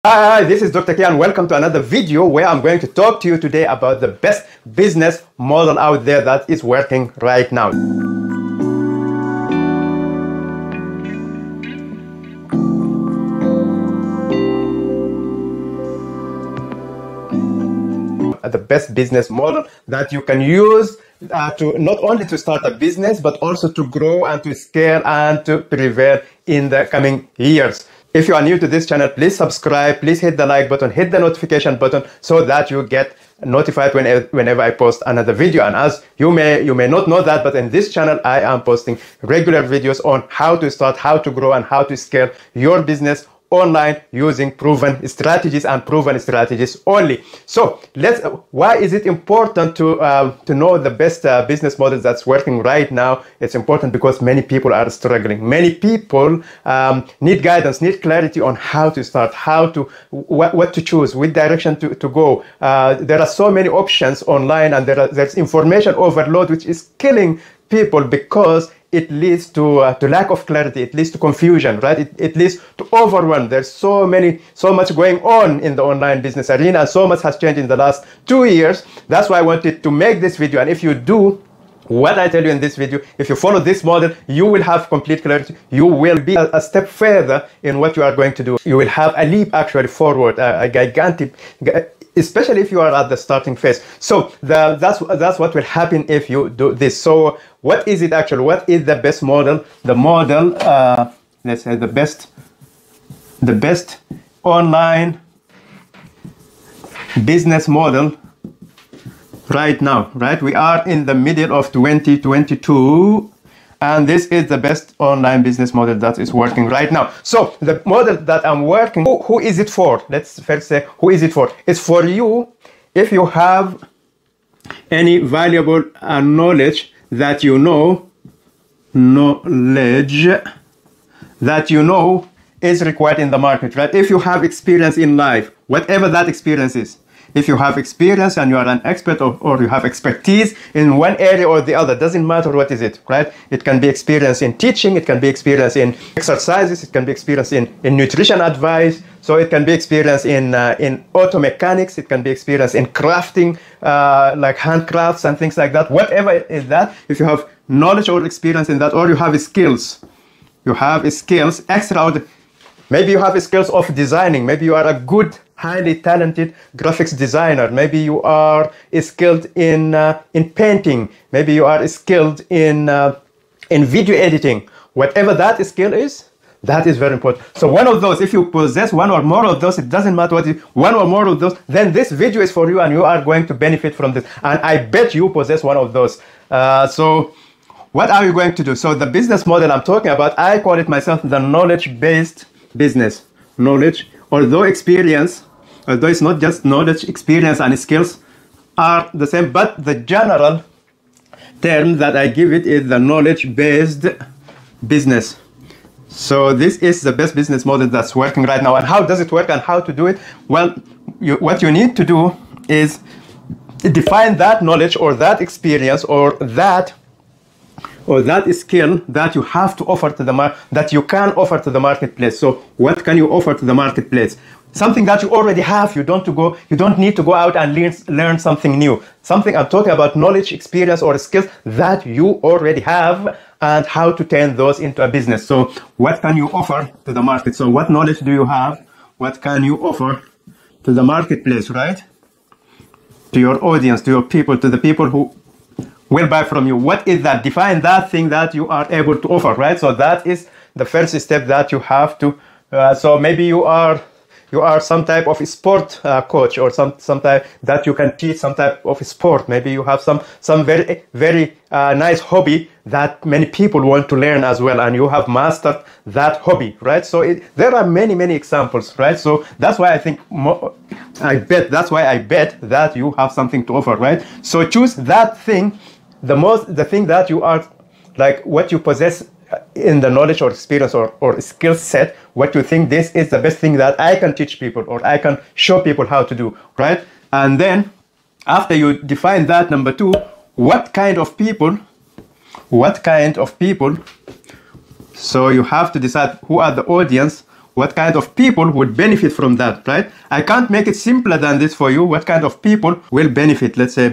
Hi, this is Dr. K and welcome to another video where I'm going to talk to you today about the best business model out there that is working right now. The best business model that you can use to not only to start a business but also to grow and to scale and to prevail in the coming years. If you are new to this channel, please subscribe, please hit the like button, hit the notification button so that you get notified whenever I post another video. And as you may not know that, but in this channel I am posting regular videos on how to start, how to grow, and how to scale your business online using proven strategies and proven strategies only. So why is it important to know the best business models that's working right now? It's important because many people are struggling. Many people need guidance, need clarity on how to start, what to choose, which direction to go. There are so many options online, and there's information overload which is killing people because it leads to lack of clarity. It leads to confusion, right? It leads to overwhelm. There's so much going on in the online business arena, and so much has changed in the last 2 years. That's why I wanted to make this video. And if you do what I tell you in this video, if you follow this model, you will have complete clarity. You will be a step further in what you are going to do. You will have a leap actually forward, a gigantic, especially if you are at the starting phase. So that's what will happen if you do this. So what is it actually? What is the best model? The model, let's say the best online business model right now, right? We are in the middle of 2022. And this is the best online business model that is working right now. So the model that I'm working, who is it for? Let's first say, who is it for? It's for you if you have any valuable knowledge that you know, is required in the market, right? If you have experience in life, whatever that experience is, if you have experience and you are an expert or you have expertise in one area or the other, doesn't matter what is it, right? It can be experience in teaching, it can be experience in exercises, it can be experience in nutrition advice, so it can be experience in auto mechanics, it can be experience in crafting, like handcrafts and things like that. Whatever is that, if you have knowledge or experience in that, or you have skills, extraordinary. Maybe you have skills of designing, maybe you are a good, highly talented graphics designer. Maybe you are skilled in painting. Maybe you are skilled in video editing. Whatever that skill is, that is very important. So one of those, if you possess one or more of those, it doesn't matter what it is, one or more of those, then this video is for you and you are going to benefit from this. And I bet you possess one of those. So what are you going to do? So the business model I'm talking about, I call it myself the knowledge-based business. Knowledge, although it's not just knowledge, experience and skills are the same, but the general term that I give it is the knowledge-based business. So this is the best business model that's working right now. And how does it work and how to do it? Well, what you need to do is define that knowledge or that experience or that skill that you have to offer to that you can offer to the marketplace. So what can you offer to the marketplace? Something that you already have. You don't need to go out and learn something new. Something I'm talking about, knowledge, experience, or skills that you already have, and how to turn those into a business. So what can you offer to the market? So what knowledge do you have? What can you offer to the marketplace, right? To your audience, to your people, to the people who will buy from you. What is that? Define that thing that you are able to offer, right? So that is the first step that you have to. So maybe you are some type of sport coach, or some type that you can teach some type of sport. Maybe you have some very nice hobby that many people want to learn as well, and you have mastered that hobby, right? So there are many examples, right? So that's why I bet that you have something to offer, right? So choose that thing, the thing that you are, like what you possess in the knowledge or experience or skill set, what you think this is the best thing that I can teach people or I can show people how to do, right? And then after you define that, number two, what kind of people So you have to decide who are the audience, what kind of people would benefit from that, right? I can't make it simpler than this for you. What kind of people will benefit, let's say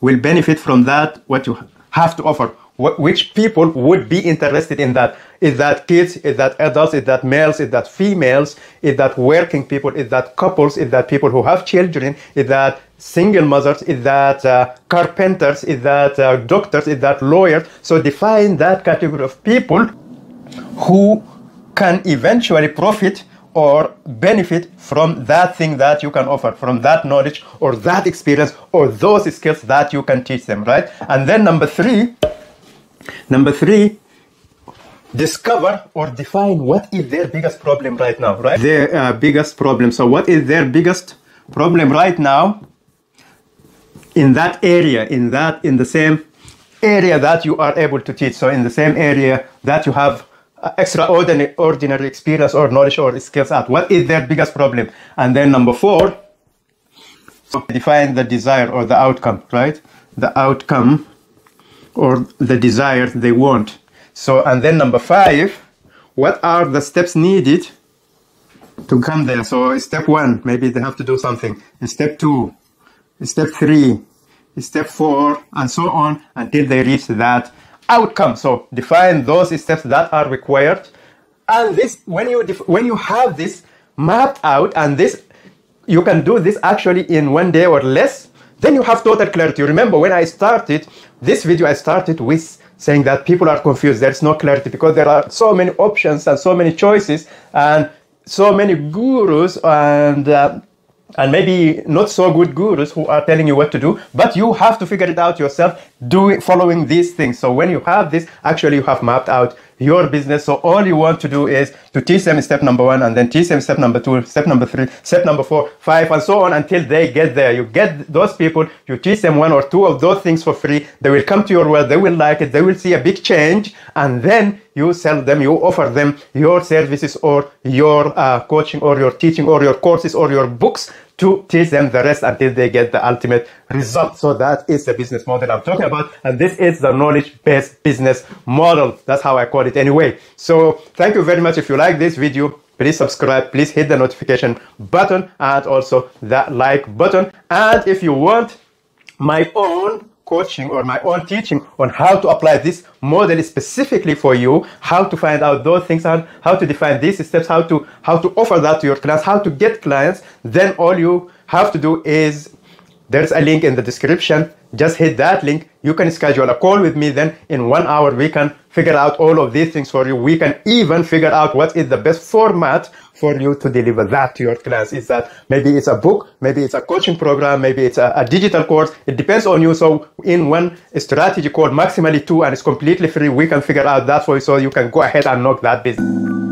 will benefit from that, what you have to offer. Which people would be interested in that? Is that kids? Is that adults? Is that males? Is that females? Is that working people? Is that couples? Is that people who have children? Is that single mothers? Is that carpenters? Is that doctors? Is that lawyers? So define that category of people who can eventually profit or benefit from that thing that you can offer, from that knowledge or that experience or those skills that you can teach them, right? And then number three, discover or define what is their biggest problem right now, right? Their biggest problem. So what is their biggest problem right now in that area, in the same area that you are able to teach? So in the same area that you have extraordinary experience or knowledge or skills at. What is their biggest problem? And then number four, define the desire or the outcome, right? The outcome or the desire they want. So, and then number five, what are the steps needed to come there? So step one, maybe they have to do something. Step two, step three, step four, and so on until they reach that outcome. So define those steps that are required. And this, when you have this mapped out, and this, you can do this actually in 1 day or less, then you have total clarity. Remember, when I started this video, I started with saying that people are confused. There's no clarity because there are so many options and so many choices and so many gurus and maybe not so good gurus who are telling you what to do, but you have to figure it out yourself, following these things. So when you have this, actually you have mapped out your business. So all you want to do is to teach them step number one, and then teach them step number two, step number three, step number four, five, and so on until they get there. You get those people, you teach them one or two of those things for free. They will come to your world, they will like it, they will see a big change, and then you sell them, you offer them your services or your coaching or your teaching or your courses or your books to teach them the rest until they get the ultimate result. So that is the business model I'm talking about, and this is the knowledge-based business model. That's how I call it anyway. So thank you very much. If you like this video, please subscribe, please hit the notification button and also that like button. And if you want my own coaching or my own teaching on how to apply this model specifically for you, how to find out those things and how to define these steps, how to offer that to your clients, how to get clients, then all you have to do is, there's a link in the description. Just hit that link. You can schedule a call with me. Then in 1 hour, we can figure out all of these things for you. We can even figure out what is the best format for you to deliver that to your clients. Is that maybe it's a book, maybe it's a coaching program, maybe it's a digital course. It depends on you. So in one strategy call, maximally 2, and it's completely free, we can figure out that for you so you can go ahead and knock that business.